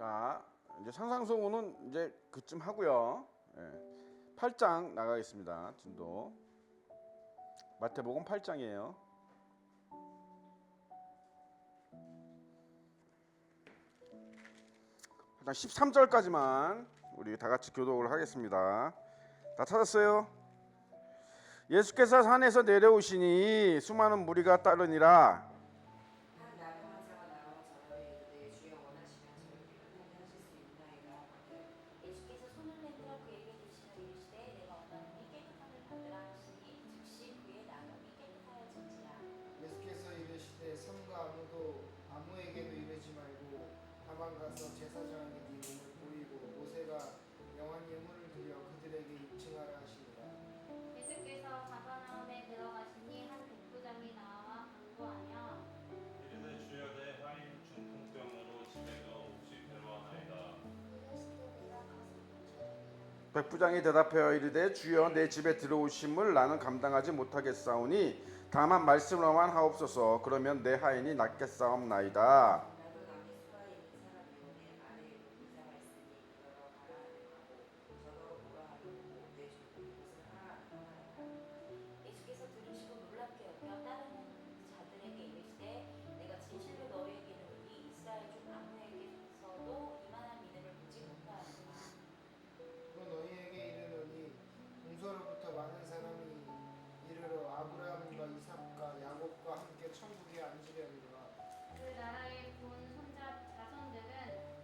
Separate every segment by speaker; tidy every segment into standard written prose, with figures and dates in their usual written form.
Speaker 1: 자, 이제 상상소문은 이제 그쯤 하고요. 8장 나가겠습니다. 진도 마태복음 8장이에요. 일단 13절까지만 우리 다 같이 교독을 하겠습니다. 다 찾았어요? 예수께서 산에서 내려오시니 수많은 무리가 따르니라.
Speaker 2: 한 나병 환자가 나와 저를 이르되 주여 원하시면 저를 깨끗하게 하실 수 있나이다. 예수께서 손을 내밀어 그에게 대시하여 이르시되 내가 원하노니 깨끗함을 받으라 하시니 즉시 그의 나병이 깨끗하여진지라.
Speaker 3: 예수께서 이르시되 삼가 아무에게도 이르지 말고 다만 가서 제사장에게 네 몸을 보이고 모세가 명한 예물을 드려 그들에게 입증하라 하시니라.
Speaker 4: 예수께서 가버나움에 들어가시니 한 백부장이 나와 간구하며
Speaker 5: 이르되 주여 내 하인 중풍병으로 집에가 없이 괴로워하나이다.
Speaker 1: 백부장이 대답하여 이르되 주여 내 집에 들어오심을 나는 감당하지 못하겠사오니 다만 말씀으로만 하옵소서. 그러면 내 하인이 낫겠사옵나이다.
Speaker 2: 나도 남의 수가 있는 사람이 오내 아래에도 의사가 있으니 이더러 가라 하고 저더러 보라 하고 내 주는 이것을 하라 하나이다. 예수께서 들으시고 놀랍게 여겨 따르는 자들에게 이르시되 내가 진실로 너희에게 이르노니 이스라엘 중 아무에게서도 이만한 믿음을 보지 못하였노라.
Speaker 3: 또 너희에게 이르노니 동서로부터 많은 사람이 이르러 아브라함과 이삭과 야곱과 함께 천국에 앉으려니와
Speaker 4: 그 나라의 본 손자 자손들은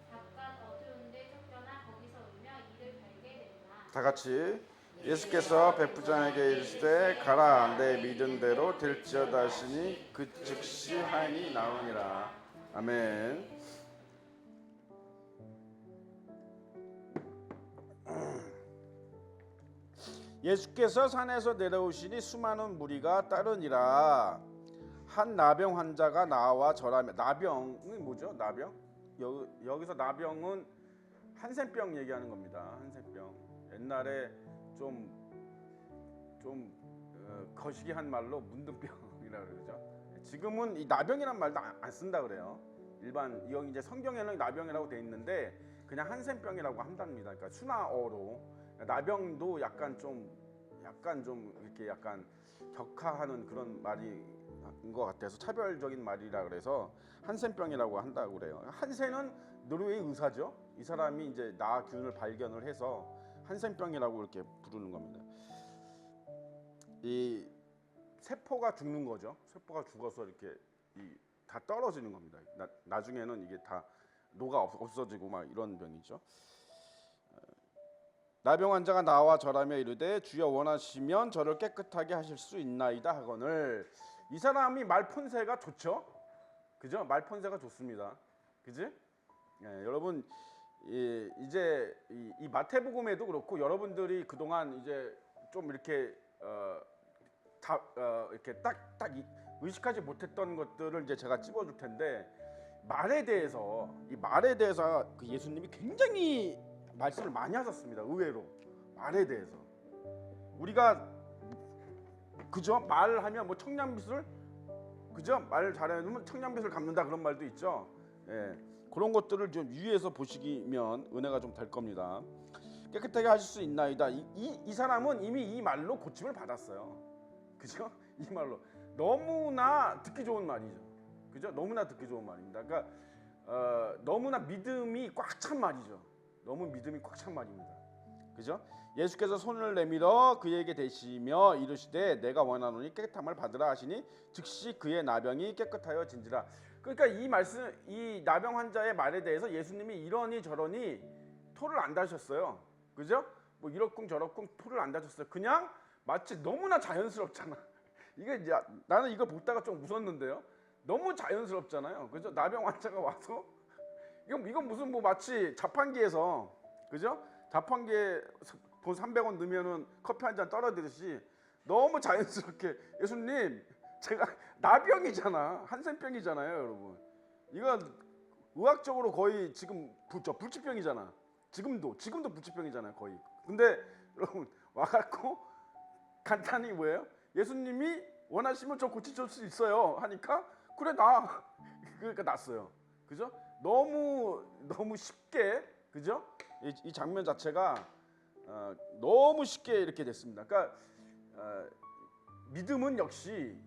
Speaker 4: 바깥 어두운 데 쫓겨나 거기서 울며 이를 갈게 되리라.
Speaker 1: 다 같이 예수께서 백부장에게 이르시되 가라 내 믿은 대로 될지어다 하시니 그 즉시 하인이 나오니라. 아멘. 예수께서 산에서 내려오시니 수많은 무리가 따르니라. 한 나병 환자가 나와 절하며. 나병은 뭐죠? 나병? 여기서 나병은 한센병 얘기하는 겁니다. 한센병. 옛날에 좀 거시기한 말로 문둥병이라 그러죠. 지금은 이 나병이란 말도 안 쓴다 그래요. 일반 여기 이제 성경에는 나병이라고 돼 있는데 그냥 한센병이라고 한답니다. 그러니까 순화어로 나병도 약간 좀 이렇게 약간 격하하는 그런 말인 것 같아서 차별적인 말이라 그래서 한센병이라고 한다고 그래요. 한센은 노르웨이 의사죠. 이 사람이 이제 나균을 발견을 해서 한센병이라고 이렇게 부르는 겁니다. 이 세포가 죽는 거죠. 세포가 죽어서 이렇게 다 떨어지는 겁니다. 나중에는 이게 다 녹아 없어지고 막 이런 병이죠. 나병 환자가 나와 절하며 이르되 주여 원하시면 저를 깨끗하게 하실 수 있나이다 하거늘. 이 사람이 말폰세가 좋죠. 그죠? 말폰세가 좋습니다. 그지? 여러분 이제 이 마태복음에도 그렇고 여러분들이 그동안 이제 좀 이렇게 이렇게 딱 의식하지 못했던 것들을 이제 제가 찝어줄 텐데 말에 대해서 그 예수님이 굉장히 말씀을 많이 하셨습니다. 의외로 말에 대해서 우리가 그죠? 말하면 뭐 청량빛을 그죠? 말 잘하면 청량빛을 갚는다 그런 말도 있죠. 그런 것들을 좀 유의해서 보시면 은혜가 좀 될 겁니다. 깨끗하게 하실 수 있나이다. 이 사람은 이미 이 말로 고침을 받았어요. 그죠? 이 말로 너무나 듣기 좋은 말이죠. 그죠? 너무나 듣기 좋은 말입니다. 그러니까 너무나 믿음이 꽉 찬 말이죠. 너무 믿음이 꽉 찬 말입니다. 그죠? 예수께서 손을 내밀어 그에게 대시며 이르시되 내가 원하노니 깨끗함을 받으라 하시니 즉시 그의 나병이 깨끗하여진지라. 그러니까 이 나병 환자의 말에 대해서 예수님이 이러니 저러니 토를 안 다셨어요. 그죠? 뭐 이렇쿵 저렇쿵 토를 안 다셨어요. 그냥 마치 너무나 자연스럽잖아. 이게 이제 나는 이거 보다가 좀 웃었는데요. 너무 자연스럽잖아요. 그죠? 나병 환자가 와서 이건 무슨 뭐 마치 자판기에서 그죠? 자판기에 돈 300원 넣으면은 커피 한 잔 떨어지듯이 너무 자연스럽게 예수님 제가 나병이잖아. 한센병이잖아요, 여러분. 이건 의학적으로 거의 지금 불치병이잖아. 지금도 불치병이잖아요, 거의. 근데 여러분 와갖고 간단히 뭐예요? 예수님이 원하시면 저 고쳐줄 수 있어요 하니까 그래 나 그러니까 났어요. 그죠? 너무 쉽게, 그죠? 이 장면 자체가 너무 쉽게 이렇게 됐습니다. 그러니까 믿음은 역시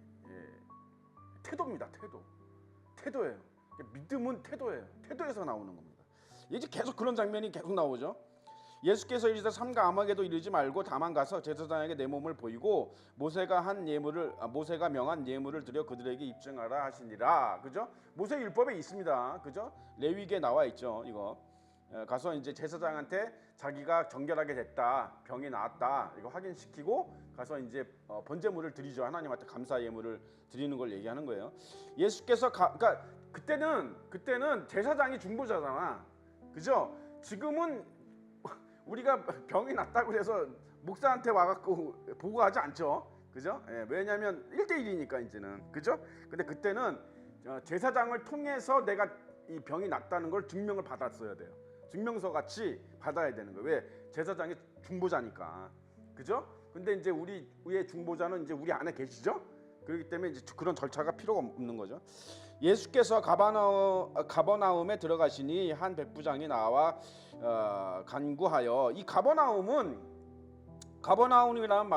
Speaker 1: 태도입니다. 태도예요. 믿음은 태도예요. 태도에서 나오는 겁니다. 이제 계속 그런 장면이 계속 나오죠. 예수께서 이르시되 삼가 암흑에도 이르지 말고 다만 가서 제사장에게 내 몸을 보이고 모세가 명한 예물을 드려 그들에게 입증하라 하시니라. 그죠? 모세 율법에 있습니다. 그죠? 레위기에 나와 있죠. 이거 가서 이제 제사장한테 자기가 정결하게 됐다, 병이 나았다, 이거 확인시키고 가서 이제 번제물을 드리죠. 하나님한테 감사 예물을 드리는 걸 얘기하는 거예요. 예수께서 그러니까 그때는 제사장이 중보자잖아. 그죠? 지금은 우리가 병이 났다고 해서 목사한테 와갖고 보고하지 않죠. 그죠? 왜냐하면 1대1이니까 이제는. 그죠? 근데 그때는 제사장을 통해서 내가 이 병이 났다는 걸 증명을 받았어야 돼요. 증명서 같이 받아야 되는 거예요. 왜? 제사장이 중보자니까. 그죠? 근데 이제 우리의 중보자는 이제 우리 안에 계시죠? 그렇기 때문에 이제 그런 절차가 필요가 없는 거죠. 예수께서 가버나움에 들어가시니 한 백부장이 나와 간구하여, 이 가버나움이라는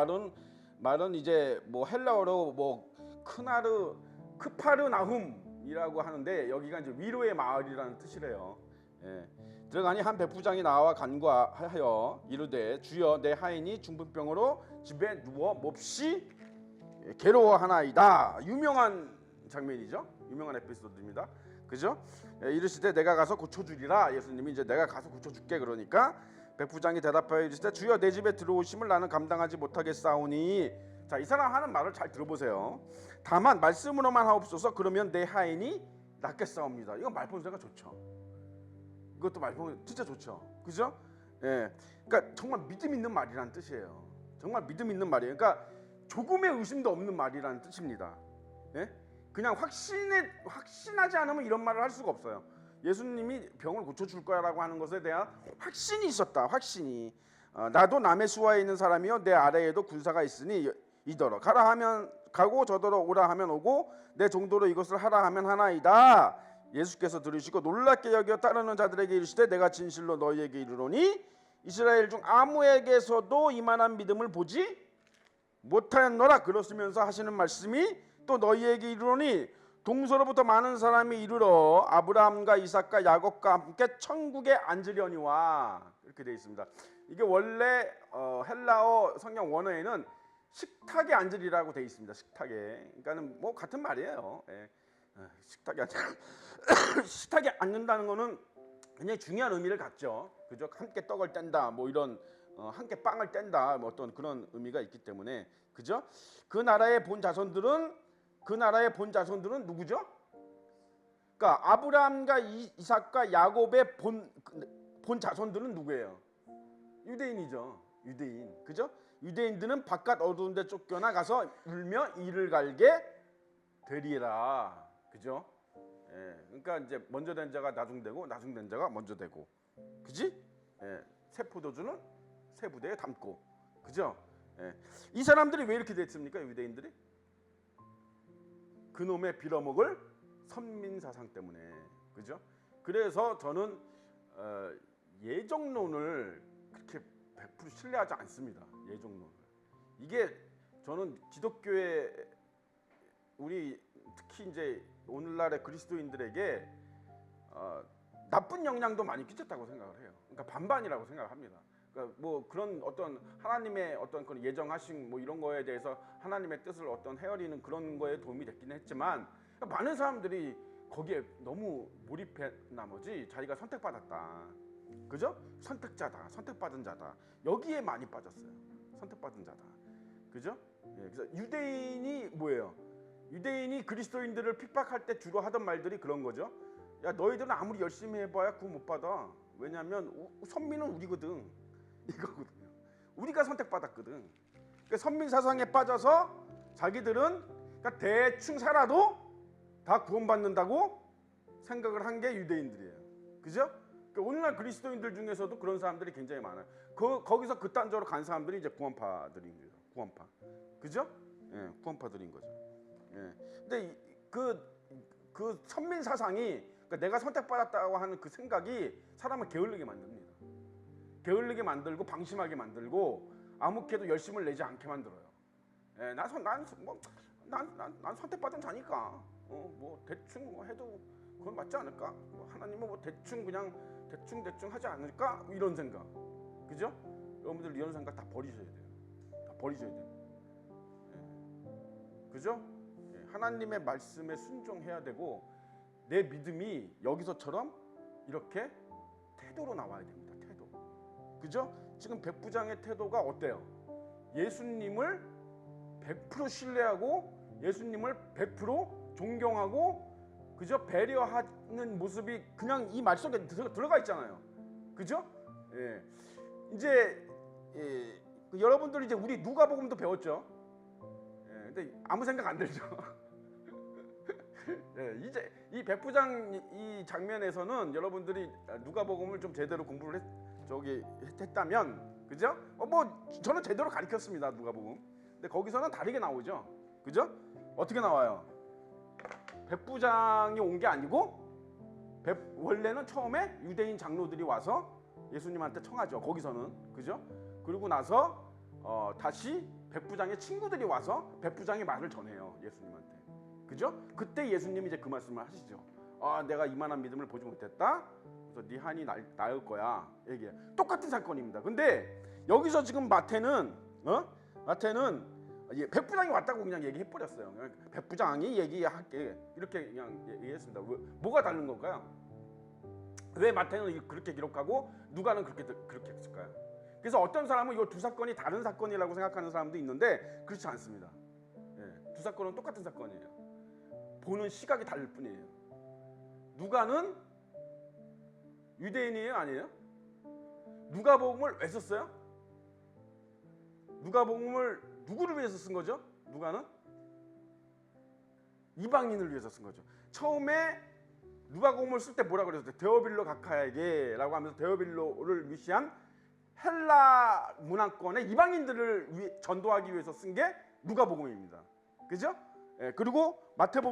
Speaker 1: 말은 이제 뭐 헬라어로 뭐 크파르나훔이라고 하는데 여기가 이제 위로의 마을이라는 뜻이래요. 들어가니 한 백부장이 나와 간구하여 이르되 주여 내 하인이 중풍병으로 집에 누워 몹시 괴로워하나이다. 유명한 장면이죠. 유명한 에피소드입니다. 그죠? 이르시되 내가 가서 고쳐주리라. 예수님이 이제 내가 가서 고쳐줄게 그러니까 백부장이 대답하여 이르시되 주여 내 집에 들어오심을 나는 감당하지 못하겠사오니. 자, 이 사람 하는 말을 잘 들어보세요. 다만 말씀으로만 하옵소서. 그러면 내 하인이 낫겠사옵니다. 이거 말본세가 좋죠. 이것도 말본 진짜 좋죠. 그죠? 그러니까 정말 믿음 있는 말이라는 뜻이에요. 정말 믿음 있는 말이에요. 그러니까 조금의 의심도 없는 말이라는 뜻입니다. 그냥 확신하지 않으면 이런 말을 할 수가 없어요. 예수님이 병을 고쳐줄 거야라고 하는 것에 대한 확신이 있었다. 확신이. 나도 남의 수하에 있는 사람이요 내 아래에도 군사가 있으니 이더러 가라 하면 가고 저더러 오라 하면 오고 내 정도로 이것을 하라 하면 하나이다. 예수께서 들으시고 놀랍게 여겨 따르는 자들에게 이르시되 내가 진실로 너희에게 이르노니 이스라엘 중 아무에게서도 이만한 믿음을 보지 못하였노라. 그러시면서 하시는 말씀이 또 너희에게 이르노니 동서로부터 많은 사람이 이르러 아브라함과 이삭과 야곱과 함께 천국에 앉으려니와. 이렇게 되어 있습니다. 이게 원래 헬라어 성경 원어에는 식탁에 앉으리라고 되어 있습니다. 식탁에. 그러니까는 뭐 같은 말이에요. 식탁에 앉는다는 거는 굉장히 중요한 의미를 갖죠. 그죠? 함께 떡을 뗀다, 뭐 이런 함께 빵을 뗀다, 뭐 어떤 그런 의미가 있기 때문에. 그죠? 그 나라의 본 자손들은 누구죠? 그러니까 아브라함과 이삭과 야곱의 본 자손들은 누구예요? 유대인이죠. 유대인. 그죠? 유대인들은 바깥 어두운 데 쫓겨나 가서 울며 이를 갈게 되리라. 그죠? 그러니까 이제 먼저 된 자가 나중 되고 나중 된 자가 먼저 되고. 그지? 새 포도주는 새 부대에 담고. 그죠? 이 사람들이 왜 이렇게 됐습니까? 유대인들이? 그놈의 빌어먹을 선민사상 때문에. 그죠? 그래서 저는 예정론을 그렇게 100% 신뢰하지 않습니다. 예정론을. 이게 저는 기독교의 우리 특히 이제 오늘날의 그리스도인들에게 나쁜 영향도 많이 끼쳤다고 생각을 해요. 그러니까 반반이라고 생각합니다. 그러니까 뭐 그런 어떤 하나님의 어떤 그런 예정하신 뭐 이런 거에 대해서 하나님의 뜻을 어떤 헤아리는 그런 거에 도움이 됐긴 했지만 많은 사람들이 거기에 너무 몰입해 나머지 자기가 선택받았다. 그죠? 선택자다. 선택받은 자다. 여기에 많이 빠졌어요. 선택받은 자다. 그죠? 그래서 유대인이 뭐예요? 유대인이 그리스도인들을 핍박할 때 주로 하던 말들이 그런 거죠. 야, 너희들은 아무리 열심히 해봐야 구원 못 받아. 왜냐하면 선민은 우리거든. 이거거든요. 우리가 선택받았거든. 그러니까 선민 사상에 빠져서 자기들은 그러니까 대충 살아도 다 구원받는다고 생각을 한 게 유대인들이에요. 그죠? 그러니까 오늘날 그리스도인들 중에서도 그런 사람들이 굉장히 많아요. 거기서 그딴저로 간 사람들이 이제 구원파들인 거죠. 구원파. 그죠? 구원파들인 거죠. 근데 그 선민 사상이 그러니까 그러니까 내가 선택받았다고 하는 그 생각이 사람을 게을르게 만듭니다. 게을르게 만들고 방심하게 만들고 아무개도 열심을 내지 않게 만들어요. 예, 난 선택받은 자니까 뭐 대충 뭐 해도 그건 맞지 않을까? 뭐 하나님은 뭐 대충 그냥 대충 하지 않을까? 이런 생각, 그죠? 여러분들 이런 생각 다 버리셔야 돼요. 다 버리셔야 돼요. 예. 그죠? 예. 하나님의 말씀에 순종해야 되고 내 믿음이 여기서처럼 이렇게 태도로 나와야 됩니다. 태도. 그죠? 지금 백부장의 태도가 어때요? 예수님을 100% 신뢰하고 예수님을 100% 존경하고 그죠? 배려하는 모습이 그냥 이 말 속에 들어가 있잖아요. 그죠? 예. 이제 여러분들 이제 우리 누가복음도 배웠죠. 예. 근데 아무 생각 안 들죠. 예. 이제 이 백부장 이 장면에서는 여러분들이 누가복음을 좀 제대로 공부를 했다면, 그죠? 뭐 저는 제대로 가르쳤습니다, 누가복음. 근데 거기서는 다르게 나오죠. 그죠? 어떻게 나와요? 백부장이 온 게 아니고 원래는 처음에 유대인 장로들이 와서 예수님한테 청하죠. 거기서는. 그죠? 그리고 나서 다시 백부장의 친구들이 와서 백부장의 말을 전해요. 예수님한테. 그죠? 그때 예수님이 이제 그 말씀을 하시죠. 내가 이만한 믿음을 보지 못했다. 그래서 네 한이 나을 거야. 얘기해. 똑같은 사건입니다. 근데 여기서 지금 마태는 백부장이 왔다고 그냥 얘기해 버렸어요. 백부장이 얘기할게 이렇게 그냥 얘기했습니다. 뭐가 다른 건가요? 왜 마태는 그렇게 기록하고 누가는 그렇게 했을까요? 그래서 어떤 사람은 이 두 사건이 다른 사건이라고 생각하는 사람도 있는데 그렇지 않습니다. 예, 두 사건은 똑같은 사건이에요. 보는 시각이 다를 뿐이에요. 누가는 유대인이에요, 아니에요? 누가복음을 왜 썼어요? 누가복음을 누구를 위해서 쓴 거죠? 누가는 이방인을 위해서 쓴 거죠. 처음에 누가복음을 쓸 때 뭐라 그랬어요? 데오빌로 각하에게라고 하면서 데오빌로를 위시한 헬라 문화권의 이방인들을 전도하기 위해서 쓴 게 누가복음입니다. 그죠? 예, 그리고 마태가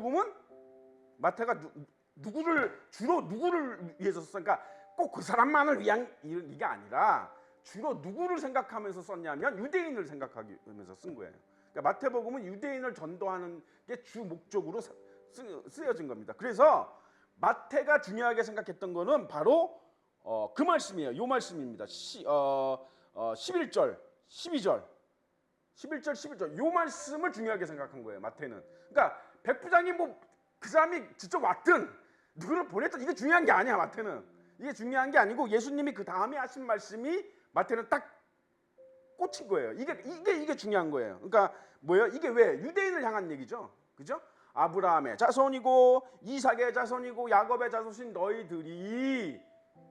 Speaker 1: 주로 누구를 위해서 썼으니까 꼭 그 사람만을 위한 이게 아니라 주로 누구를 생각하면서 썼냐면 유대인을 생각하면서 쓴 거예요. 그러니까 마태복음은 유대인을 전도하는 게 주 목적으로 쓰여진 겁니다. 그래서 마태가 중요하게 생각했던 거는 바로 그 말씀이에요. 요 말씀입니다. 11절, 12절, 11절 요 말씀을 중요하게 생각한 거예요. 마태는. 그러니까 백부장이 뭐 그 사람이 직접 왔든 누구를 보냈든 이게 중요한 게 아니야. 마태는 이게 중요한 게 아니고 예수님이 그 다음에 하신 말씀이 마태는 딱 꽂힌 거예요. 이게 중요한 거예요. 그러니까 뭐예요? 이게 왜 유대인을 향한 얘기죠. 그죠? 아브라함의 자손이고 이삭의 자손이고 야곱의 자손인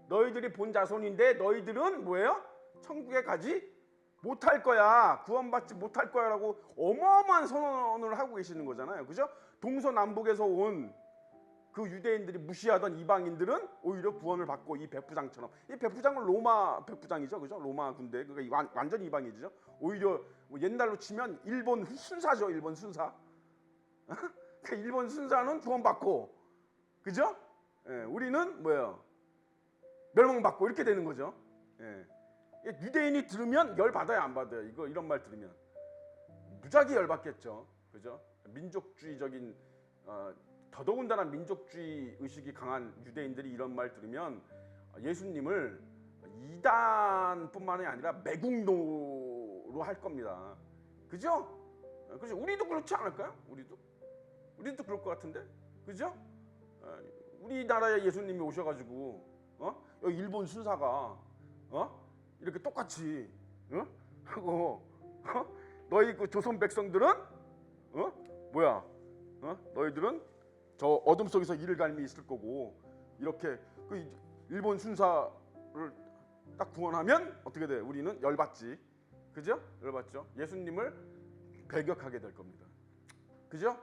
Speaker 1: 너희들이 본 자손인데 너희들은 뭐예요? 천국에 가지 못할 거야. 구원받지 못할 거야라고 어마어마한 선언을 하고 계시는 거잖아요. 그죠? 동서남북에서 온 그 유대인들이 무시하던 이방인들은 오히려 구원을 받고 이 백부장처럼, 이 백부장은 로마 백부장이죠. 그죠? 로마 군대. 그러니까 완전 이방이죠. 오히려 옛날로 치면 일본 순사죠. 일본 순사. 일본 순사는 구원받고, 그죠? 예, 우리는 뭐예요? 멸망받고 이렇게 되는 거죠. 예. 유대인이 들으면 열 받아요, 안 받아요? 이런 말 들으면 무지하게 열 받겠죠. 그죠? 민족주의적인 더더군다나 민족주의 의식이 강한 유대인들이 이런 말 들으면 예수님을 이단뿐만이 아니라 매국노로 할 겁니다. 그죠? 그죠? 우리도 그렇지 않을까요? 우리도 그럴 것 같은데, 그죠? 우리나라에 예수님이 오셔가지고 여기 일본 순사가 이렇게 똑같이 하고 너희 그 조선 백성들은 뭐야? 너희들은 저 어둠 속에서 이를 갈미 있을 거고 이렇게 그 일본 순사를 딱 구원하면 어떻게 돼? 우리는 열받지, 그죠? 열받죠. 예수님을 배격하게 될 겁니다. 그죠?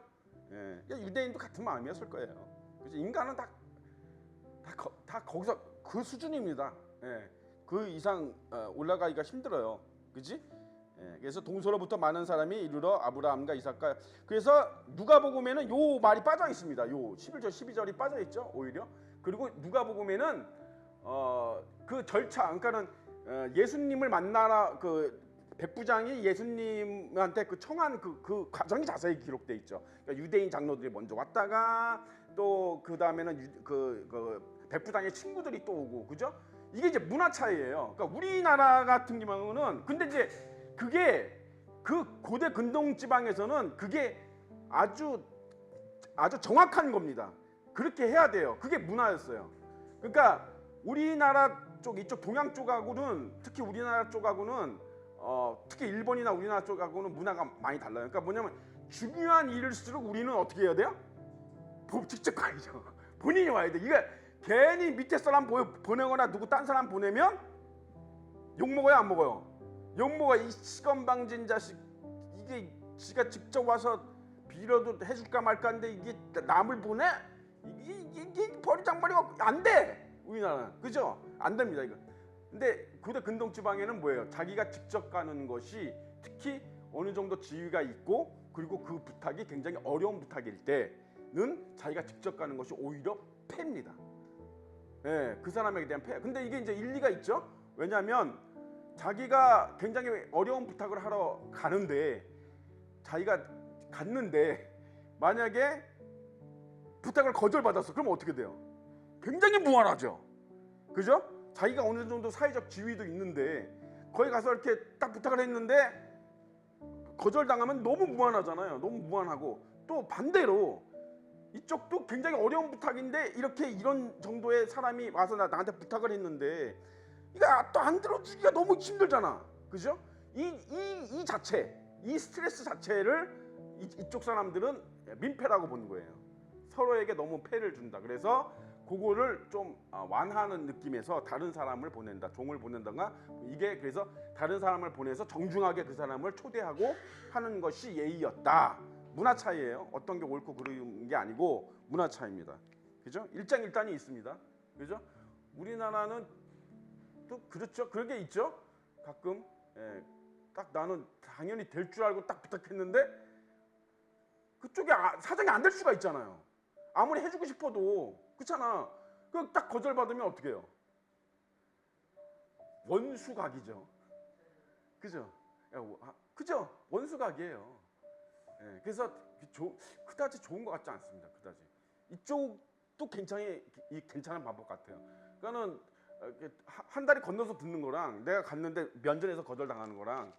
Speaker 1: 예, 유대인도 같은 마음이었을 거예요. 그죠? 인간은 다 거기서 그 수준입니다. 예, 그 이상 올라가기가 힘들어요. 그지? 예, 그래서 동서로부터 많은 사람이 이르러 아브라함과 이삭과, 그래서 누가복음에는 요 말이 빠져 있습니다. 요 11절 12절이 빠져 있죠. 오히려 그리고 누가복음에는 그 절차, 그러니까는 예수님을 만나라, 그 백부장이 예수님한테 그 청한 그 과정이 자세히 기록돼 있죠. 그러니까 유대인 장로들이 먼저 왔다가 또 그 다음에는 그 백부장의 친구들이 또 오고, 그죠? 이게 이제 문화 차이예요. 그러니까 우리나라 같은 경우는 근데 이제 그게 그 고대 근동 지방에서는 그게 아주 정확한 겁니다. 그렇게 해야 돼요. 그게 문화였어요. 그러니까 우리나라 쪽, 이쪽 동양 쪽하고는, 특히 우리나라 쪽하고는 특히 일본이나 우리나라 쪽하고는 문화가 많이 달라요. 그러니까 뭐냐면 중요한 일일수록 우리는 어떻게 해야 돼요? 직접 가야죠. 본인이 와야 돼. 이게 괜히 밑에 사람 보내거나 누구 딴 사람 보내면 욕 먹어요, 안 먹어요? 욕 먹어. 이 시건방진 자식. 이게 지가 직접 와서 빌어도 해줄까 말까인데 이게 남을 보내? 이게 버리장머리가 안 돼. 우리나라는, 그죠? 안 됩니다 이거. 근데 고대 근동 지방에는 뭐예요? 자기가 직접 가는 것이, 특히 어느 정도 지위가 있고 그리고 그 부탁이 굉장히 어려운 부탁일 때는 자기가 직접 가는 것이 오히려 패입니다. 예, 그 사람에게 대한 패. 근데 이게 이제 일리가 있죠. 왜냐하면 자기가 굉장히 어려운 부탁을 하러 가는데, 자기가 갔는데 만약에 부탁을 거절받았어. 그럼 어떻게 돼요? 굉장히 무안하죠. 그죠? 자기가 어느 정도 사회적 지위도 있는데 거기 가서 이렇게 딱 부탁을 했는데 거절당하면 너무 무안하잖아요. 너무 무안하고, 또 반대로 이쪽도 굉장히 어려운 부탁인데 이런 정도의 사람이 와서 나한테 부탁을 했는데 이거 또 안 들어주기가 너무 힘들잖아. 그죠? 이 자체, 이 스트레스 자체를 이쪽 사람들은 민폐라고 보는 거예요. 서로에게 너무 폐를 준다. 그래서 그거를 좀 완화하는 느낌에서 다른 사람을 보낸다, 종을 보낸다가, 이게 그래서 다른 사람을 보내서 정중하게 그 사람을 초대하고 하는 것이 예의였다. 문화 차이예요. 어떤 게 옳고 그른 게 아니고 문화 차이입니다. 그죠? 일장일단이 있습니다. 그죠? 우리나라는 또 그렇죠. 그런 게 있죠. 가끔 딱 나는 당연히 될 줄 알고 딱 부탁했는데 그쪽에 사정이 안 될 수가 있잖아요. 아무리 해주고 싶어도. 그렇잖아. 그 딱 거절받으면 어떻게 해요? 원수각이죠. 그죠? 그죠? 원수각이에요. 예, 그래서 그다지 좋은 것 같지 않습니다. 그다지. 이쪽도 괜찮은 방법 같아요. 그러니까는 한 다리 건너서 듣는 거랑 내가 갔는데 면전에서 거절당하는 거랑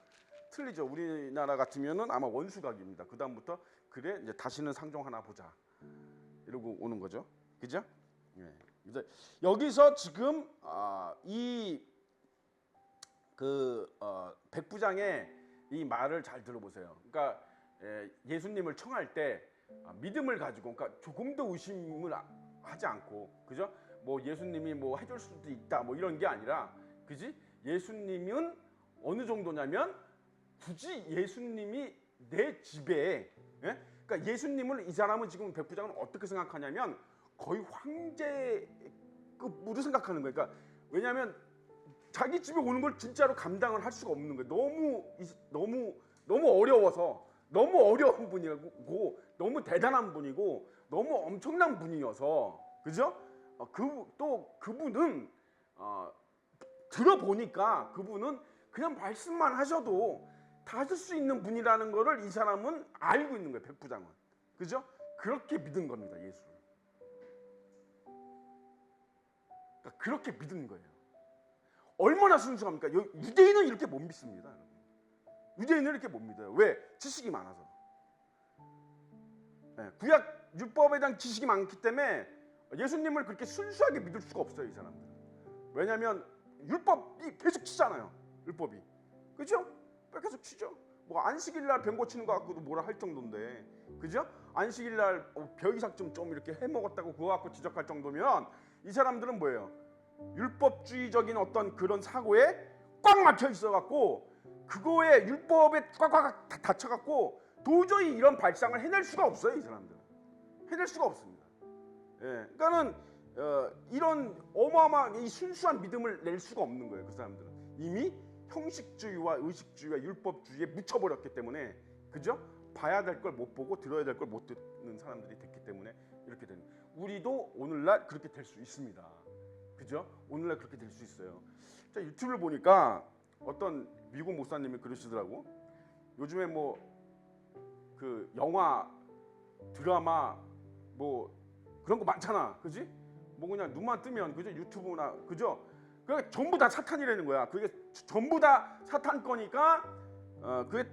Speaker 1: 틀리죠. 우리나라 같으면은 아마 원수각입니다. 그 다음부터 그래 이제 다시는 상종 하나 보자 이러고 오는 거죠. 그죠? 예. 그래서 여기서 지금 백부장의 이 말을 잘 들어보세요. 그러니까 예수님을 청할 때 믿음을 가지고, 그러니까 조금도 의심을 하지 않고, 그죠? 뭐 예수님이 뭐 해줄 수도 있다, 뭐 이런 게 아니라, 그지? 예수님은 어느 정도냐면 굳이 예수님이 내 집에, 예? 그러니까 예수님을 이 사람은 지금 백부장은 어떻게 생각하냐면 거의 황제급으로 생각하는 거예요. 그러니까 왜냐하면 자기 집에 오는 걸 진짜로 감당을 할 수가 없는 거예요. 너무 어려워서, 너무 어려운 분이고, 너무 대단한 분이고, 너무 엄청난 분이어서, 그죠? 그분은 들어보니까 그분은 그냥 말씀만 하셔도 다 하실 수 있는 분이라는 거를 이 사람은 알고 있는 거예요. 백부장은. 그죠? 그렇게 믿은 겁니다. 예수를. 그러니까 그렇게 믿은 거예요. 얼마나 순수합니까? 유대인은 이렇게 못 믿습니다. 유대인은 이렇게 못 믿어요. 왜? 지식이 많아서. 구약 율법에 대한 지식이 많기 때문에 예수님을 그렇게 순수하게 믿을 수가 없어요. 이 사람들은. 왜냐하면 율법이 계속 치잖아요. 율법이. 그죠? 계속 치죠. 뭐 안식일날 병 고치는 거 갖고도 뭐라 할 정도인데, 그죠? 안식일날 벼이삭 좀 이렇게 해먹었다고 그거 갖고 지적할 정도면 이 사람들은 뭐예요? 율법주의적인 어떤 그런 사고에 꽉 막혀 있어갖고 그거에 율법에 꽉 닫혀갖고 도저히 이런 발상을 해낼 수가 없어요. 이 사람들은 해낼 수가 없습니다. 예, 그러니까는 이런 어마어마한 이 순수한 믿음을 낼 수가 없는 거예요. 그 사람들은 이미 형식주의와 의식주의와 율법주의에 묻혀버렸기 때문에, 그죠? 봐야 될 걸 못 보고 들어야 될 걸 못 듣는 사람들이 됐기 때문에 이렇게 되는 거예요. 우리도 오늘날 그렇게 될 수 있습니다. 그죠? 오늘날 그렇게 될 수 있어요. 자, 유튜브를 보니까 어떤 미국 목사님이 그러시더라고. 요즘에 뭐 그 영화, 드라마 뭐 그런 거 많잖아, 그지? 뭐 그냥 눈만 뜨면 그죠? 유튜브나 그죠? 그게 전부 다 사탄이라는 거야. 그게 전부 다 사탄 거니까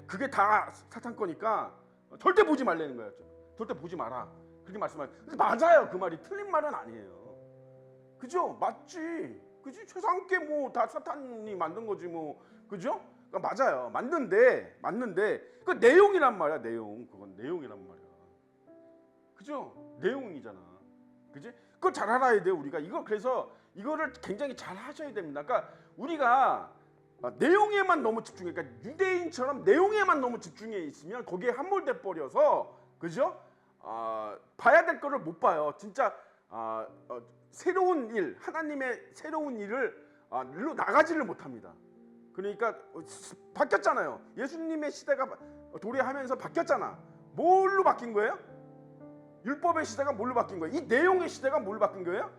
Speaker 1: 그게 다 사탄 거니까 절대 보지 말라는 거야. 절대 보지 마라. 그렇게 말씀하세요. 근데 맞아요. 그 말이 틀린 말은 아니에요. 그죠? 맞지. 그지? 최상께 뭐 다 사탄이 만든 거지 뭐. 그죠? 그러니까 맞아요. 맞는데 그 내용이란 말이야. 내용. 그건 내용이란 말이야. 그죠? 내용이잖아. 그지? 그걸 잘 알아야 돼요. 우리가 그래서 이거를 굉장히 잘 하셔야 됩니다. 그러니까 우리가 내용에만 너무 집중해. 그러니까 유대인처럼 내용에만 너무 집중해 있으면 거기에 함몰돼 버려서 그죠? 봐야 될 거를 못 봐요. 진짜 새로운 일, 하나님의 새로운 일을 일로 나가지를 못합니다. 그러니까 바뀌었잖아요. 예수님의 시대가 도래하면서 바뀌었잖아. 뭘로 바뀐 거예요? 율법의 시대가 뭘로 바뀐 거예요? 이 내용의 시대가 뭘로 바뀐 거예요?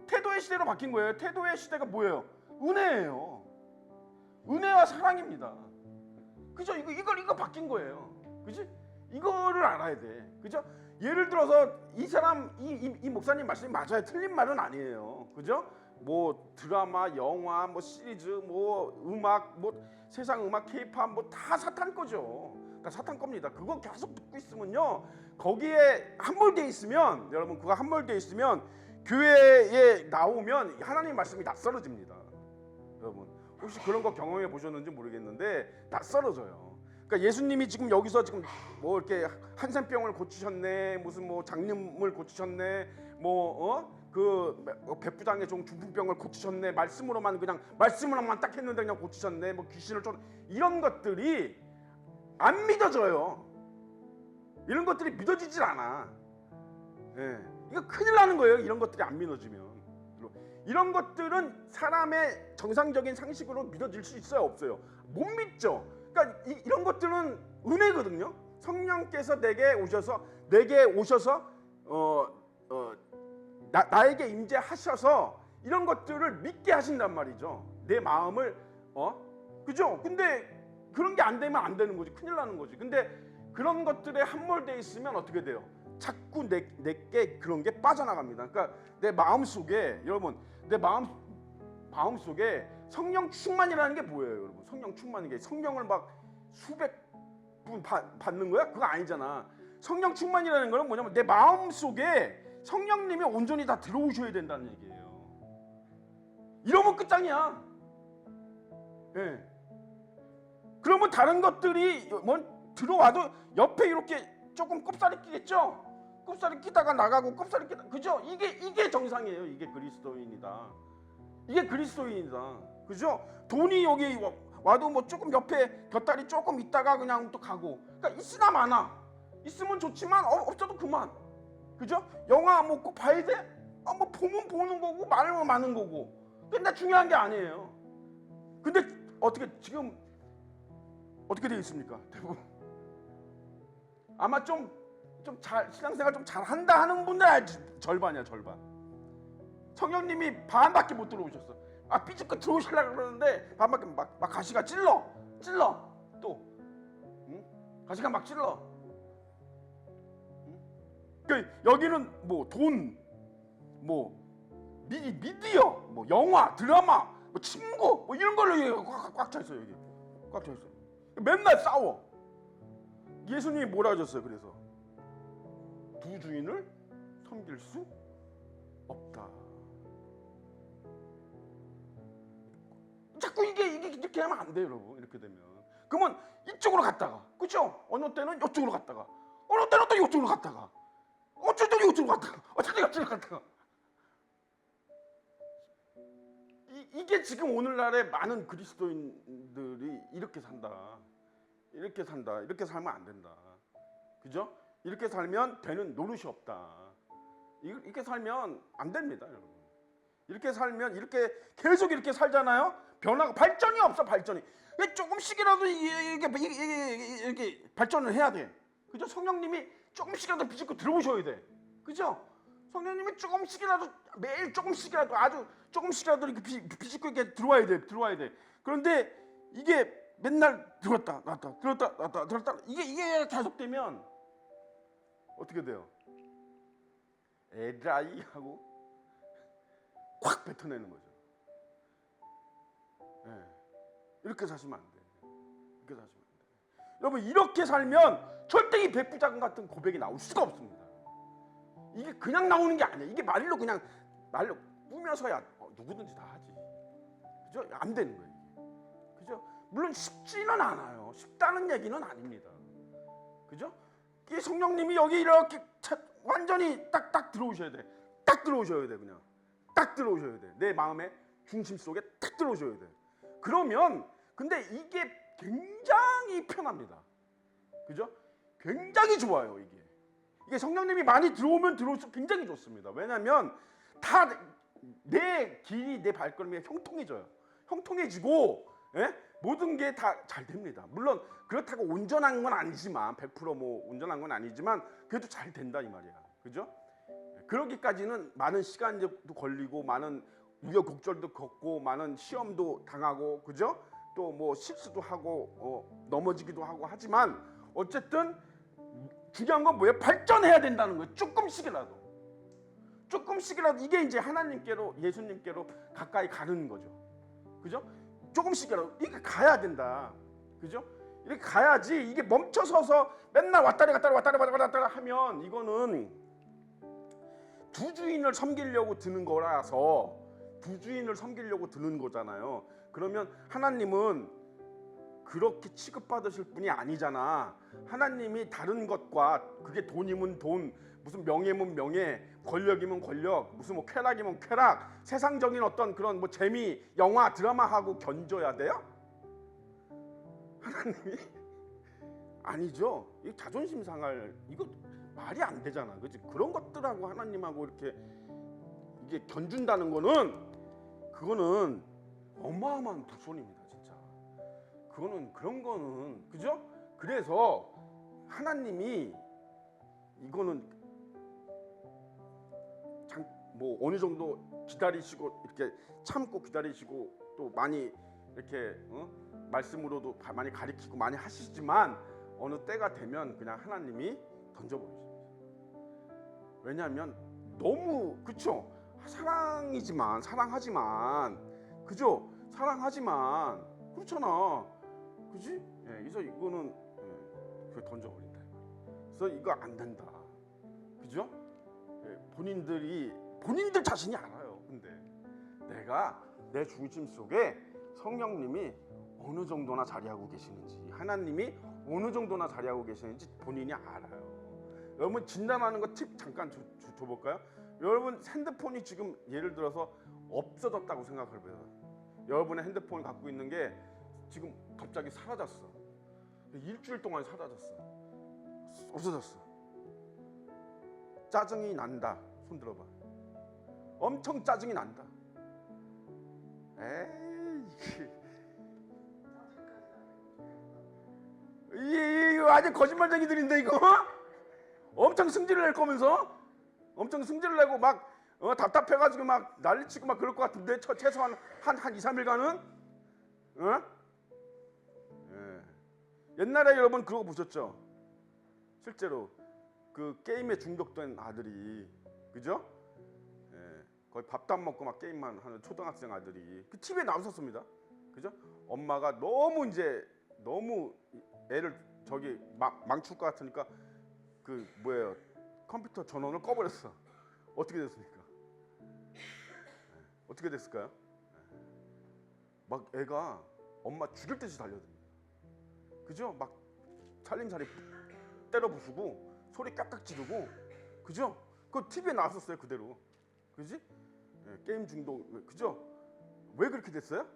Speaker 1: 태도의 시대로 바뀐 거예요. 태도의 시대가 뭐예요? 은혜예요. 은혜와 사랑입니다. 그죠? 이거 바뀐 거예요. 그지? 이거를 알아야 돼. 그죠? 예를 들어서 이 사람 이 목사님 말씀이 맞아요. 틀린 말은 아니에요. 그죠? 뭐 드라마, 영화, 뭐 시리즈, 뭐 음악, 뭐 세상 음악, 케이팝 뭐 다 사탄 거죠. 다 사탄 겁니다. 그거 계속 듣고 있으면요. 거기에 함몰돼 있으면 여러분 그거 함몰돼 있으면 교회에 나오면 하나님 말씀이 낯설어집니다. 여러분 혹시 그런 거 경험해 보셨는지 모르겠는데 낯설어져요. 그러니까 예수님이 지금 여기서 지금 뭐 이렇게 한센병을 고치셨네, 무슨 뭐 장님을 고치셨네, 그 백부장의 종 중풍병을 고치셨네, 말씀으로만 딱 했는데 그냥 고치셨네, 뭐 귀신을 쫓 이런 것들이 안 믿어져요. 이런 것들이 믿어지질 않아. 예. 이거 큰일 나는 거예요. 이런 것들이 안 믿어지면. 이런 것들은 사람의 정상적인 상식으로 믿어질 수 있어요, 없어요? 못 믿죠. 그러니까 이런 것들은 은혜거든요. 성령께서 내게 오셔서 나에게 임재하셔서 이런 것들을 믿게 하신단 말이죠. 내 마음을 그죠? 근데 그런 게 안 되면 안 되는 거지. 큰일 나는 거지. 근데 그런 것들에 함몰돼 있으면 어떻게 돼요? 자꾸 내게 그런 게 빠져나갑니다. 그러니까 내 마음 속에 여러분 내 마음 속에 성령 충만이라는 게 뭐예요, 여러분? 성령 충만인 게 성령을 막 수백 분 받는 거야? 그거 아니잖아. 성령 충만이라는 거는 뭐냐면 내 마음 속에 성령님이 온전히 다 들어오셔야 된다는 얘기예요. 이러면 끝장이야. 예. 그러면 다른 것들이 뭐 들어와도 옆에 이렇게 조금 꼽사리 끼겠죠? 꼽사리 끼다가 나가고 꼽사리 끼다 그죠? 이게 정상이에요. 이게 그리스도인이다. 이게 그리스도인이다. 그죠? 돈이 여기 와도 뭐 조금 옆에 곁다리 조금 있다가 그냥 또 가고. 그러니까 있으나 마나. 있으면 좋지만 없어도 그만. 그죠? 영화 뭐 꼭 봐야 돼? 뭐 보면 보는 거고 말하면 많은 거고. 근데 중요한 게 아니에요. 근데 지금 어떻게 되어 있습니까? 대부분 아마 좀 잘 신앙생활 좀 잘한다 하는 분들 절반이야, 절반. 성령님이 반밖에 못 들어오셨어. 삐죽고 들어오시려고 그러는데 반밖에 막 가시가 찔러 또 가시가 막 찔러. 그러니까 여기는 뭐 돈, 뭐 미디어, 뭐 영화, 드라마, 뭐 친구, 뭐 이런 걸로 꽉 차 있어. 여기 꽉 차 있어. 맨날 싸워. 예수님이 뭐라 하셨어요? 그래서 두 주인을 섬길 수 없다. 자꾸 이렇게 하면 안 돼요, 여러분. 이렇게 되면 그러면 이쪽으로 갔다가 그렇죠? 어느 때는 이쪽으로 갔다가 어느 때는 또 이쪽으로 갔다가 어쩔 때는 이쪽으로 갔다가 이게 지금 오늘날의 많은 그리스도인들이 이렇게 산다. 이렇게 살면 안 된다. 그죠? 이렇게 살면 되는 노릇이 없다. 이렇게 살면 안 됩니다, 여러분. 이렇게 살면 이렇게 계속 이렇게 살잖아요. 변화가 발전이 없어, 발전이. 조금씩이라도 이렇게 발전을 해야 돼. 그죠? 성령님이 조금씩이라도 비집고 들어오셔야 돼. 그죠? 성령님이 조금씩이라도 매일 조금씩이라도 아주 조금씩이라도 이렇게 비집고 이렇게 들어와야 돼. 그런데 이게 맨날 들었다 놨다 이게 계속되면 어떻게 돼요? 에라이 하고 확 뱉어내는 거죠. 네. 이렇게 사시면 안 돼. 여러분 이렇게 살면 절대 이 백부장군 같은 고백이 나올 수가 없습니다. 이게 그냥 나오는 게 아니야. 이게 말로 꾸며서야 누구든지 다 하지. 그죠? 안 되는 거예요. 이게. 그죠? 물론 쉽지는 않아요. 쉽다는 얘기는 아닙니다. 그죠? 이 성령님이 여기 이렇게 완전히 딱 들어오셔야 돼. 딱 들어오셔야 돼. 그냥 딱 들어오셔야 돼. 내 마음의 중심 속에 딱 들어오셔야 돼. 그러면 근데 이게 굉장히 편합니다. 그죠? 굉장히 좋아요. 이게 성령님이 많이 들어오면 들어올수록 굉장히 좋습니다. 왜냐하면 다 내 길이 내 발걸음이 형통해져요. 형통해지고 모든 게 다 잘 됩니다. 물론 그렇다고 온전한 건 아니지만 100% 뭐 온전한 건 아니지만 그래도 잘 된다 이 말이야. 그죠? 그러기까지는 많은 시간도 걸리고 많은 우여곡절도 겪고 많은 시험도 당하고 그죠? 또 뭐 실수도 하고 넘어지기도 하고 하지만 어쨌든 중요한 건 뭐예요? 발전해야 된다는 거예요. 조금씩이라도 이게 이제 하나님께로 예수님께로 가까이 가는 거죠. 그죠? 조금씩이라도 이게 가야 된다. 그죠? 이렇게 가야지. 이게 멈춰서서 맨날 왔다리 갔다 하면 이거는 두 주인을 섬기려고 드는 거라서 두 주인을 섬기려고 드는 거잖아요. 그러면 하나님은 그렇게 취급받으실 분이 아니잖아. 하나님이 다른 것과 그게 돈이면 돈, 무슨 명예면 명예, 권력이면 권력, 무슨 뭐 쾌락이면 쾌락, 세상적인 어떤 그런 뭐 재미, 영화, 드라마하고 견줘야 돼요? 하나님이 아니죠. 이 자존심 상할 이거 말이 안 되잖아. 그렇지? 그런 것들하고 하나님하고 이렇게 이게 견준다는 거는 그거는 어마어마한 부손입니다, 진짜. 그런 거는 그죠? 그래서 하나님이 이거는 뭐 어느 정도 기다리시고 이렇게 참고 기다리시고 또 많이 이렇게 말씀으로도 많이 가리키고 많이 하시지만 어느 때가 되면 그냥 하나님이 던져버리십니다. 왜냐하면 너무 그쵸? 사랑하지만 그죠? 사랑하지만 그렇잖아. 그지? 예, 그래서 이거는 그걸 던져버린다. 그래서 이거 안 된다. 그죠? 예, 본인들 자신이 알아요. 근데 내가 내 중심 속에 성령님이 어느 정도나 자리하고 계시는지 하나님이 어느 정도나 자리하고 계시는지 본인이 알아요. 여러분 진단하는 거 팁 잠깐 줘볼까요? 여러분 핸드폰이 지금 예를 들어서 없어졌다고 생각해봐요. 여러분의 핸드폰을 갖고 있는 게 지금 갑자기 사라졌어. 일주일 동안 사라졌어. 없어졌어. 짜증이 난다. 손 들어봐. 엄청 짜증이 난다. 이거 아주 거짓말쟁이들인데 이거? 엄청 승질을 낼 거면서 엄청 승질을 내고 막 답답해가지고 막 난리치고 막 그럴 것 같은데 최소한 한 2-3일간은 예. 옛날에 여러분 그거 보셨죠? 실제로 그 게임에 중독된 아들이 그죠? 예. 거의 밥도 안 먹고 막 게임만 하는 초등학생 아들이 그 TV에 나왔었습니다. 그죠? 엄마가 너무 애를 저기 망칠 것 같으니까 그 뭐예요? 컴퓨터 전원을 꺼버렸어. 어떻게 됐습니까? 어떻게 됐을까요? 막 애가 엄마 죽일 듯이 달려듭니다. 그죠? 막 살림살이 때려 부수고 소리 깍깍 지르고 그죠? 그거 TV에 나왔었어요 그대로. 그지? 예, 게임 중독 그죠? 왜 그렇게 됐어요?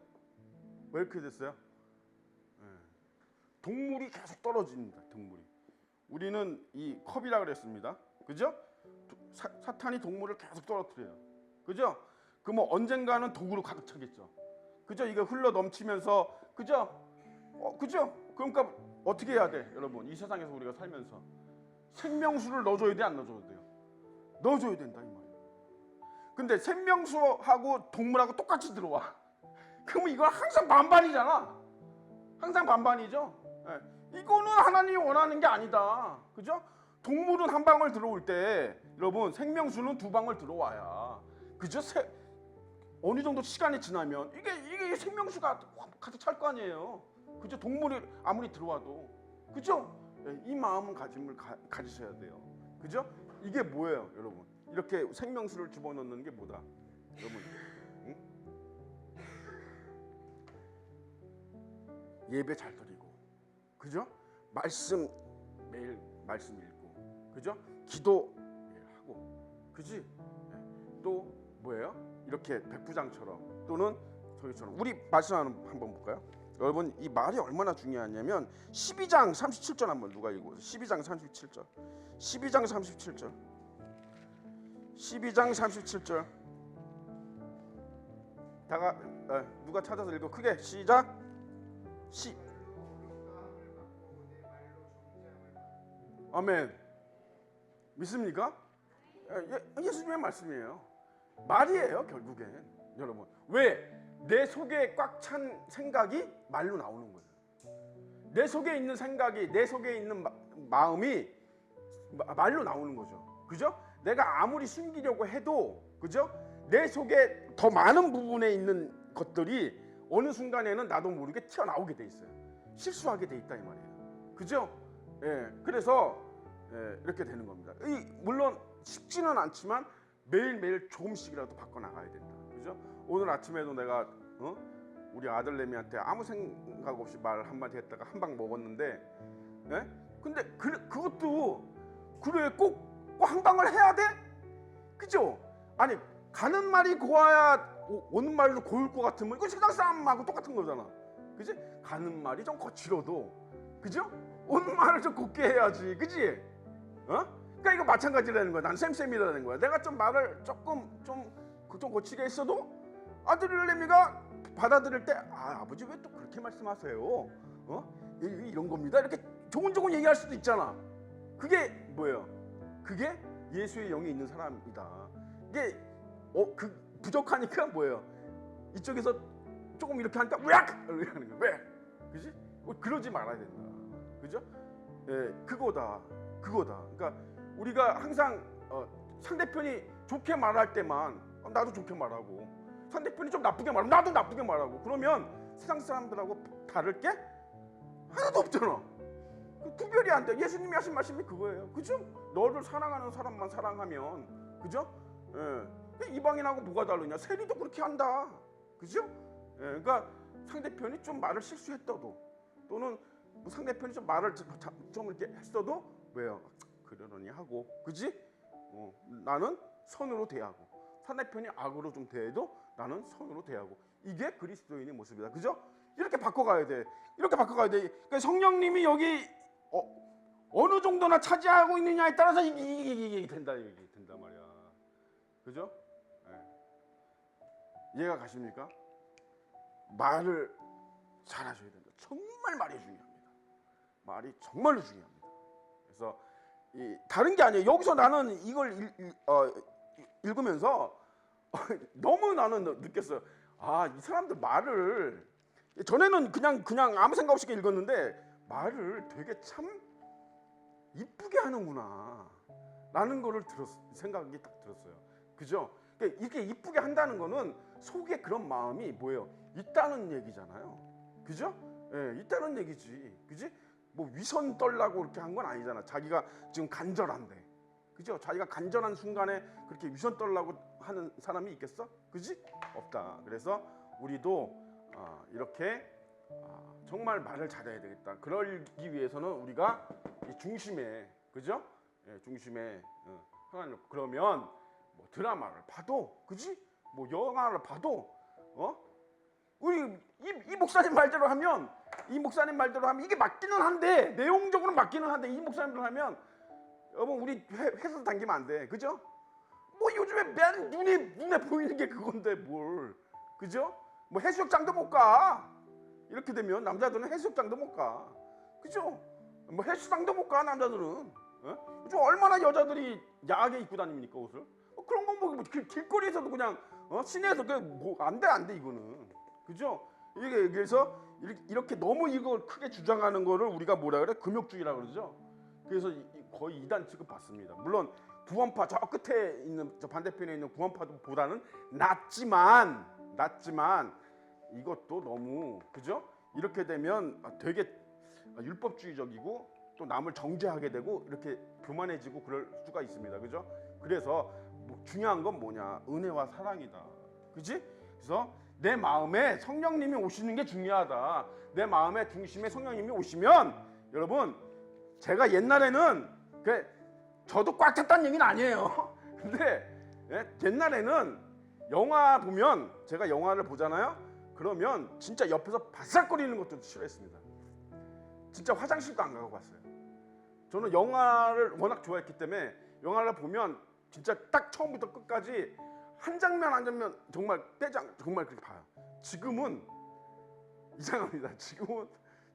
Speaker 1: 왜 그렇게 됐어요? 예. 동물이 계속 떨어집니다. 동물이. 우리는 이 컵이라 그랬습니다. 그죠? 사탄이 동물을 계속 떨어뜨려요. 그죠? 그 뭐 언젠가는 독으로 가득 차겠죠. 그죠? 이거 흘러 넘치면서 그죠? 그죠? 그러니까 어떻게 해야 돼? 여러분 이 세상에서 우리가 살면서 생명수를 넣어줘야 돼? 안 넣어줘야 돼요? 넣어줘야 된다 이 말이에요. 근데 생명수하고 동물하고 똑같이 들어와. 그러면 이건 항상 반반이잖아. 항상 반반이죠. 예. 이거는 하나님이 원하는 게 아니다. 그죠? 동물은 한 방울 들어올 때 여러분 생명수는 두 방울 들어와야 그죠? 어느 정도 시간이 지나면 이게 생명수가 가득 찰 거 아니에요. 그죠? 동물이 아무리 들어와도 그죠? 예, 이 마음은 가지셔야 돼요. 그죠? 이게 뭐예요, 여러분? 이렇게 생명수를 집어넣는 게 뭐다, 여러분? 응? 예배 잘 드리고, 그죠? 말씀 매일 말씀 읽고, 그죠? 기도 매일 하고, 그지? 예. 또 뭐예요? 이렇게 백부장처럼 또는 저희처럼 우리 말씀 한번 볼까요? 여러분 이 말이 얼마나 중요하냐면 12장 37절 한번 누가 읽어보세요. 12장 37절. 12장 37절. 12장 37절. 누가 찾아서 읽어. 크게 시작. 아멘. 믿습니까? 예수님의 말씀이에요. 말이에요, 결국엔. 여러분. 왜? 내 속에 꽉 찬 생각이 말로 나오는 거예요. 내 속에 있는 생각이, 내 속에 있는 마음이 말로 나오는 거죠. 그죠? 내가 아무리 숨기려고 해도, 그죠? 내 속에 더 많은 부분에 있는 것들이 어느 순간에는 나도 모르게 튀어나오게 돼 있어요. 실수하게 돼 있다 이 말이에요. 그죠? 예. 그래서 이렇게 되는 겁니다. 물론 쉽지는 않지만 매일매일 조금씩이라도 바꿔나가야 된다. 그죠? 오늘 아침에도 내가 우리 아들내미한테 아무 생각 없이 말 한마디 했다가 한 방 먹었는데, 예? 근데 그것도 그래 꼭 한 방을 해야 돼? 그죠? 아니 가는 말이 고와야 오는 말도 고울 것 같으면 이거 세상 사람하고 똑같은 거잖아. 그지? 가는 말이 좀 거칠어도, 그죠? 오는 말을 좀 곱게 해야지, 그지? 그러니까 이거 마찬가지라는 거야. 난 쌤쌤이라는 거야. 내가 좀 말을 좀 고치게 했어도 아들내미가 받아들일 때 아버지 왜 또 그렇게 말씀하세요? 이런 겁니다. 이렇게 조곤조곤 얘기할 수도 있잖아. 그게 뭐예요? 그게 예수의 영이 있는 사람이다. 이게 부족하니까 뭐예요? 이쪽에서 조금 이렇게 하니까 으악! 이렇게 하는 거야. 왜? 그지? 그러지 말아야 된다. 그죠? 예, 그거다. 그러니까 우리가 항상 상대편이 좋게 말할 때만 나도 좋게 말하고, 상대편이 좀 나쁘게 말하면 나도 나쁘게 말하고, 그러면 세상 사람들하고 다를 게 하나도 없잖아. 구별이 안 돼. 예수님이 하신 말씀이 그거예요. 그죠? 너를 사랑하는 사람만 사랑하면, 그죠? 예. 이방인하고 뭐가 다르냐? 세리도 그렇게 한다. 그죠? 예. 그러니까 상대편이 좀 말을 실수했어도, 또는 뭐 상대편이 좀 말을 좀 이렇게 했어도 왜요? 그러려니 하고, 그지? 나는 선으로 대하고, 상대편이 악으로 좀 대해도 나는 선으로 대하고, 이게 그리스도인의 모습이다. 그죠? 이렇게 바꿔가야 돼. 이렇게 바꿔가야 돼. 그러니까 성령님이 여기 어느 정도나 차지하고 있느냐에 따라서 이게 된다 말이야. 그죠? 네. 이해가 가십니까? 말을 잘하셔야 된다. 정말 말이 중요합니다. 말이 정말로 중요합니다. 그래서 다른 게 아니에요. 여기서 나는 이걸 읽으면서 너무 나는 느꼈어요. 이 사람들 말을 전에는 그냥 아무 생각 없이 읽었는데 말을 되게 참 이쁘게 하는구나 라는 거를 생각이 딱 들었어요. 그죠? 그러니까 이렇게 이쁘게 한다는 거는 속에 그런 마음이 뭐예요? 있다는 얘기잖아요. 그죠? 예, 있다는 얘기지. 그지? 뭐 위선 떨라고 그렇게 한 건 아니잖아. 자기가 지금 간절한데. 그죠? 자기가 간절한 순간에 그렇게 위선 떨라고 하는 사람이 있겠어? 그지? 없다. 그래서 우리도 이렇게 정말 말을 잘해야 되겠다. 그러기 위해서는 우리가 이 중심에, 그죠? 예, 중심에 하나님. 그러면 뭐 드라마를 봐도, 그지? 뭐 영화를 봐도, 우리 이 목사님 말대로 하면, 이게 맞기는 한데, 내용적으로 맞기는 한데, 이 목사님대로 하면, 여러분 우리 회사 당기면 안 돼, 그죠? 뭐 요즘에 맨 눈에 보이는 게 그건데 뭘, 그죠? 뭐 해수욕장도 못 가. 이렇게 되면 남자들은 해수욕장도 못 가, 그죠? 뭐 헬스장도 못 가 남자들은. 요즘 얼마나 여자들이 야하게 입고 다닙니까 옷을? 그런 거 길거리에서도 그냥 시내에서 안돼 이거는. 그죠? 이게 그래서 이렇게 너무 이걸 크게 주장하는 거를 우리가 뭐라 그래? 금욕주의라고 그러죠. 그래서 거의 이단 취급 받습니다. 물론 구원파 저 끝에 있는 저 반대편에 있는 구원파보다는 낫지만 이것도 너무 그죠? 이렇게 되면 되게 율법주의적이고 또 남을 정죄하게 되고 이렇게 교만해지고 그럴 수가 있습니다. 그죠? 그래서 중요한 건 뭐냐? 은혜와 사랑이다. 그지? 그래서 내 마음에 성령님이 오시는 게 중요하다. 내 마음의 중심에 성령님이 오시면 여러분 제가 옛날에는 저도 꽉 찼다는 얘기는 아니에요. 근데 옛날에는 영화 보면 제가 영화를 보잖아요. 그러면 진짜 옆에서 바싹거리는 것도 싫어했습니다. 진짜 화장실도 안 가고 봤어요. 저는 영화를 워낙 좋아했기 때문에 영화를 보면 진짜 딱 처음부터 끝까지 한 장면 한 장면 정말 떼장 정말 그렇게 봐요. 지금은 이상합니다. 지금은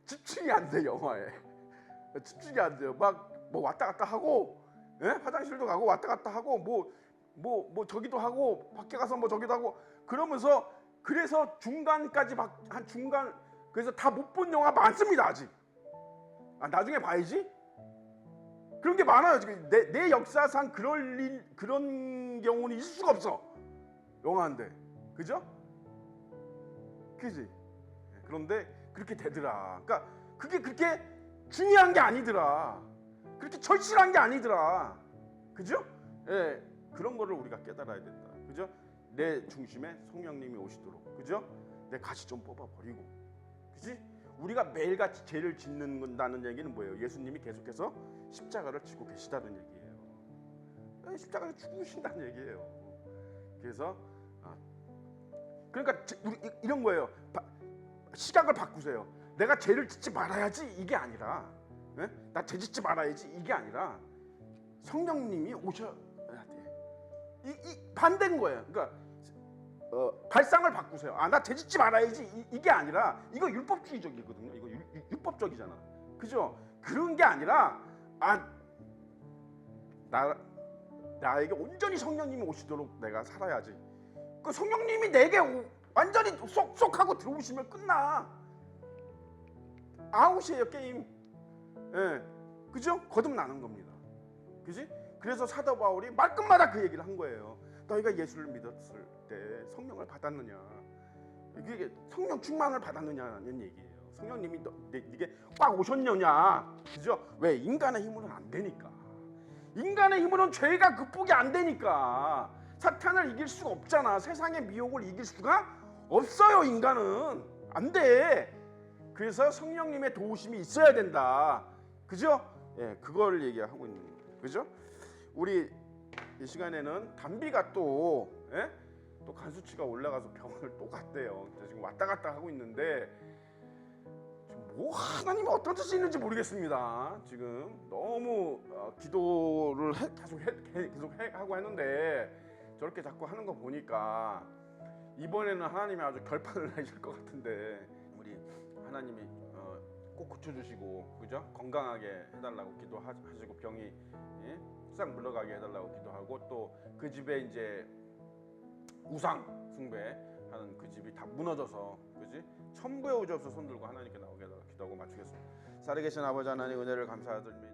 Speaker 1: 집중이 안 돼 영화에. 집중이 안 돼요. 막 뭐 왔다 갔다 하고 화장실도 가고 왔다 갔다 하고 뭐 저기도 하고 밖에 가서 뭐 저기도 하고 그러면서 그래서 중간까지 한 중간 그래서 다 못 본 영화 많습니다 아직. 나중에 봐야지. 그런 게 많아요. 지금 내 역사상 그런 경우는 있을 수가 없어. 영화인데, 그죠? 그지? 그런데 그렇게 되더라. 그러니까 그게 그렇게 중요한 게 아니더라. 그렇게 절실한 게 아니더라. 그죠? 예, 그런 거를 우리가 깨달아야 된다. 그죠? 내 중심에 성령님이 오시도록, 그죠? 내 가시 좀 뽑아버리고, 그지? 우리가 매일같이 죄를 짓는다는 얘기는 뭐예요? 예수님이 계속해서 십자가를 지고 계시다는 얘기예요. 십자가에 죽으신다는 얘기예요. 그래서 그러니까 이런 거예요. 시각을 바꾸세요. 내가 죄를 짓지 말아야지 이게 아니라, 나 죄 짓지 말아야지 이게 아니라 성령님이 오셔야 돼. 이 반대인 거예요. 그러니까 발상을 바꾸세요. 나 죄 짓지 말아야지 이게 아니라 이거 율법주의적이거든요. 이거 율법적이잖아. 그죠? 그런 게 아니라 나에게 온전히 성령님이 오시도록 내가 살아야지. 그 성령님이 내게 완전히 쏙쏙하고 들어오시면 끝나. 아웃이에요 게임. 예, 그죠? 거듭나는 겁니다. 그지? 그래서 사도 바울이 말끝마다 그 얘기를 한 거예요. 너희가 예수를 믿었을 때 성령을 받았느냐? 이게 성령 충만을 받았느냐는 얘기예요. 성령님이 이게 꽉 오셨느냐? 그죠? 왜? 인간의 힘으로는 안 되니까. 인간의 힘으로는 죄가 극복이 안 되니까. 사탄을 이길 수가 없잖아. 세상의 미혹을 이길 수가 없어요. 인간은 안 돼. 그래서 성령님의 도우심이 있어야 된다. 그죠? 예, 그걸 얘기하고 있는 거예요. 그죠? 우리 이 시간에는 담비가 또 간수치가 올라가서 병원을 또 갔대요. 지금 왔다 갔다 하고 있는데 지금 하나님이 어떤 뜻이 있는지 모르겠습니다. 지금 너무 기도를 계속 하고 했는데 저렇게 자꾸 하는 거 보니까 이번에는 하나님이 아주 결판을 내실 것 같은데 우리 하나님이 꼭 고쳐주시고 그죠? 건강하게 해달라고 기도하시고 병이 싹 물러가게 해달라고 기도하고 또 그 집에 이제 우상 숭배하는 그 집이 다 무너져서 그지? 천부의 우주 없어 손 들고 하나님께 나오게 해달라고 기도하고 마치겠습니다. 살아계신 아버지 하나님 은혜를 감사드립니다.